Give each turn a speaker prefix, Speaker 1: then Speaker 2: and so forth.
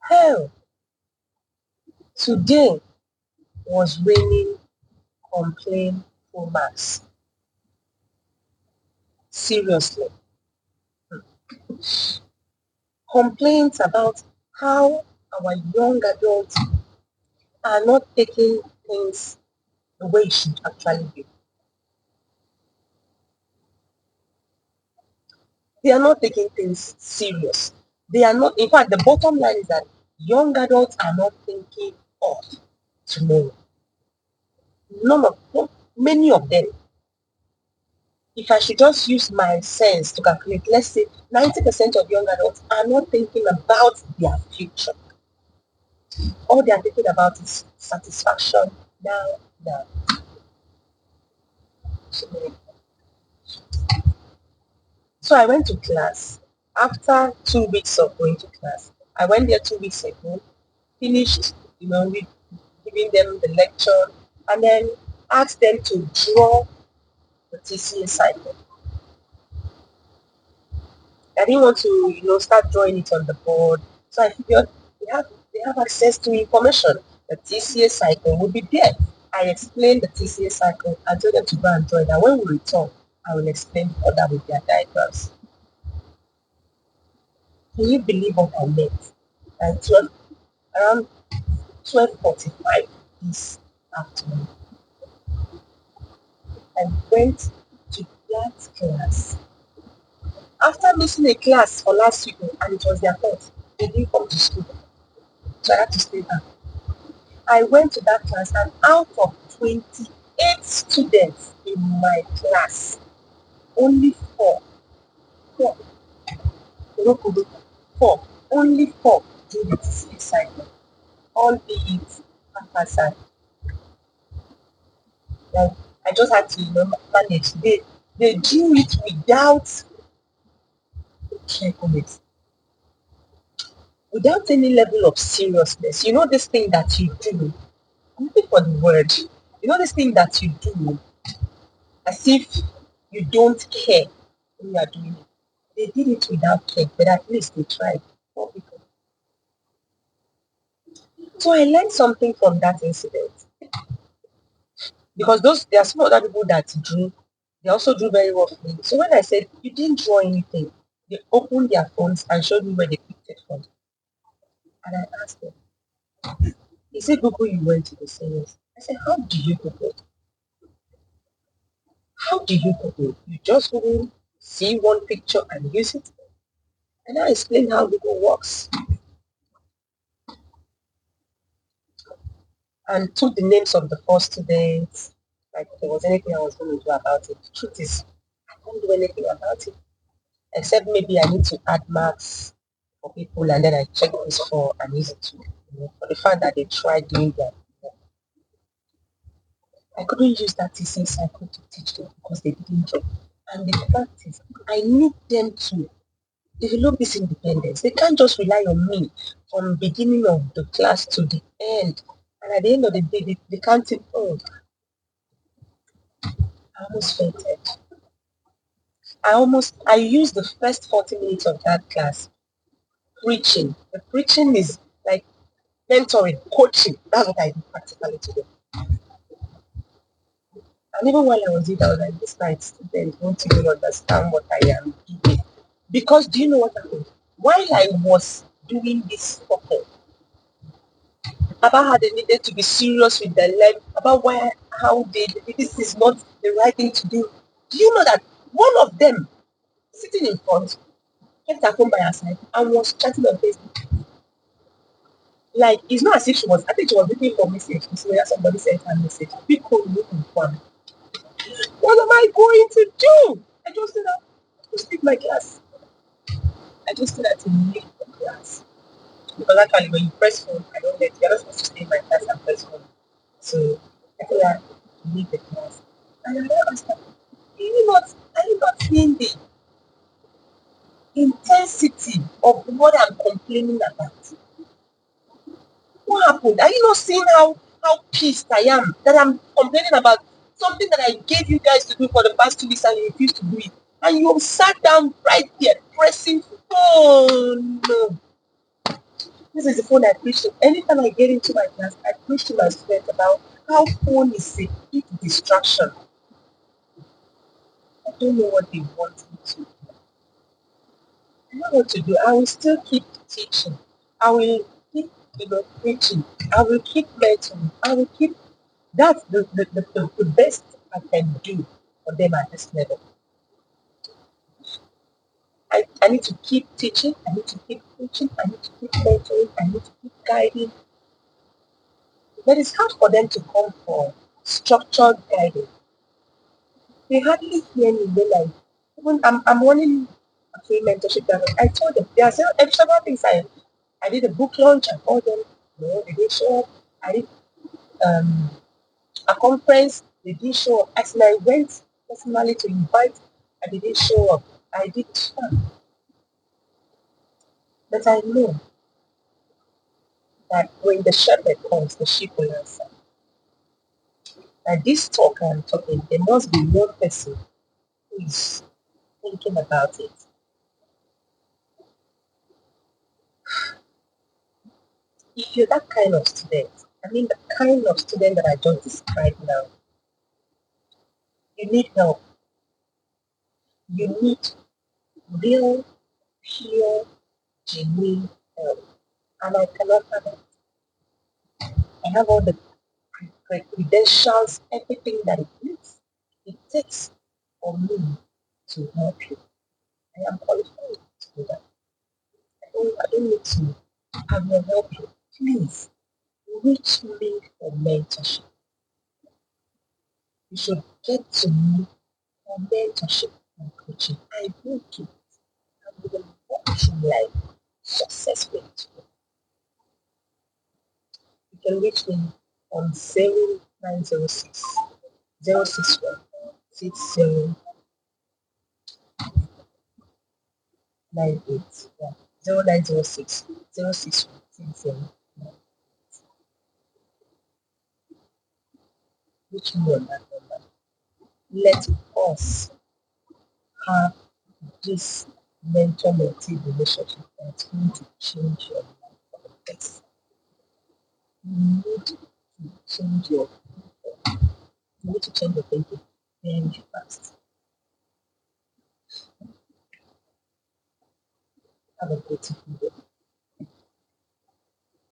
Speaker 1: Hell, today was raining complaint full marks. Seriously. Complaints about how our young adults are not taking things the way it should actually be. They are not taking things serious. They are not, in fact, the bottom line is that young adults are not thinking of tomorrow. None of them, many of them. If I should just use my sense to calculate, let's say 90% of young adults are not thinking about their future. All they are thinking about is satisfaction now, now. So I went to class. After 2 weeks of going to class, I went there 2 weeks ago, finished, giving them the lecture, and then asked them to draw the TCA cycle. I didn't want to, start drawing it on the board. So I figured they have access to information. The TCA cycle will be there. I explained the TCA cycle and told them to go and draw it. And when we return, I will explain further with their diagrams. Can you believe what I meant? And around 12:45 this afternoon, I went to that class. After missing a class for last week, and it was their fault, they didn't come to school. So I had to stay back. I went to that class, and out of 28 students in my class, only four, four, only four do the TCA cycle. All be it haphazard. Like, I just had to, manage. They do it without carefulness, without any level of seriousness. You know this thing that you do. I'm looking for the word. You know this thing that you do as if you don't care when you are doing it. They did it without care, but at least they tried. Poor people. So I learned something from that incident because there are some other people that drew. They also drew very roughly. So when I said you didn't draw anything, they opened their phones and showed me where they picked it from. And I asked them, "Is it Google you went to?" They say yes. I said, "How do you Google? How do you Google? You just Google, see one picture and use it?" And I explained how Google works and took the names of the four students. Like if there was anything I was going to do about it. The truth is, I can't do anything about it. Except maybe I need to add marks for people and then I check this for and use it to, for the fact that they tried doing that. I couldn't use that TC cycle to teach them because they didn't get. And the fact is, I need them to develop this independence. They can't just rely on me from beginning of the class to the end. And at the end of the day, they can't think, oh, I almost fainted. I used the first 40 minutes of that class preaching. The preaching is like mentoring, coaching. That's what I do practically today. And even while I was doing that, I was like, this night students won't even understand what I am doing. Because do you know what happened? While I was doing this talking about how they needed to be serious with their life, about how this is not the right thing to do you know that one of them sitting in front kept her phone by her side and was chatting on Facebook? Like, it's not as if I think she was looking for message. So whether somebody sent her message. People looking for me. What am I going to do? I just said to skip my class. I just said to leave the class. Because actually, when you press phone, I don't let you're not supposed to stay in my class and press phone. So I told her to leave the class. And I asked her, are you not seeing the intensity of what I'm complaining about? What happened? Are you not seeing how pissed I am that I'm complaining about something that I gave you guys to do for the past 2 weeks and you refused to do it? And you sat down right there pressing phone. No. This is the phone I preach to. Anytime I get into my class, I preach to my students about how phone is a big distraction. I don't know what they want me to. I know what to do. I will still keep teaching. I will keep, preaching. I will keep mentoring. I will keep. That's the best I can do for them at this level. I need to keep teaching. I need to keep preaching. I need to keep mentoring. I need to keep guiding. But it's hard for them to come for structured guidance. They hardly hear me when even I'm running a free mentorship program. I told them there are several things I did a book launch. I called them. No, they didn't show up. I did um, a conference. They didn't show up. As I went personally to invite, and they didn't show up. I did fun. But I know that when the shepherd comes, the sheep will answer. And this talk I'm talking, there must be one person who is thinking about it. If you're that kind of student, I mean the kind of student that I just described now, you need help. You need real, pure, genuine help. And I cannot have it. I have all the credentials, everything that it takes for me to help you. I am qualified to do that. I don't need to. I will help you. Please reach me for mentorship. You should get to me for mentorship and coaching. I will do it. I will walk through life successfully. You can reach me on 0906 061 6098. Yeah. 0906 061 6098. Reach me on that number. Let us have this mentor-mentee relationship that's going to change your life for the best. You need to change your you need to change your thinking very fast. Have a beautiful day.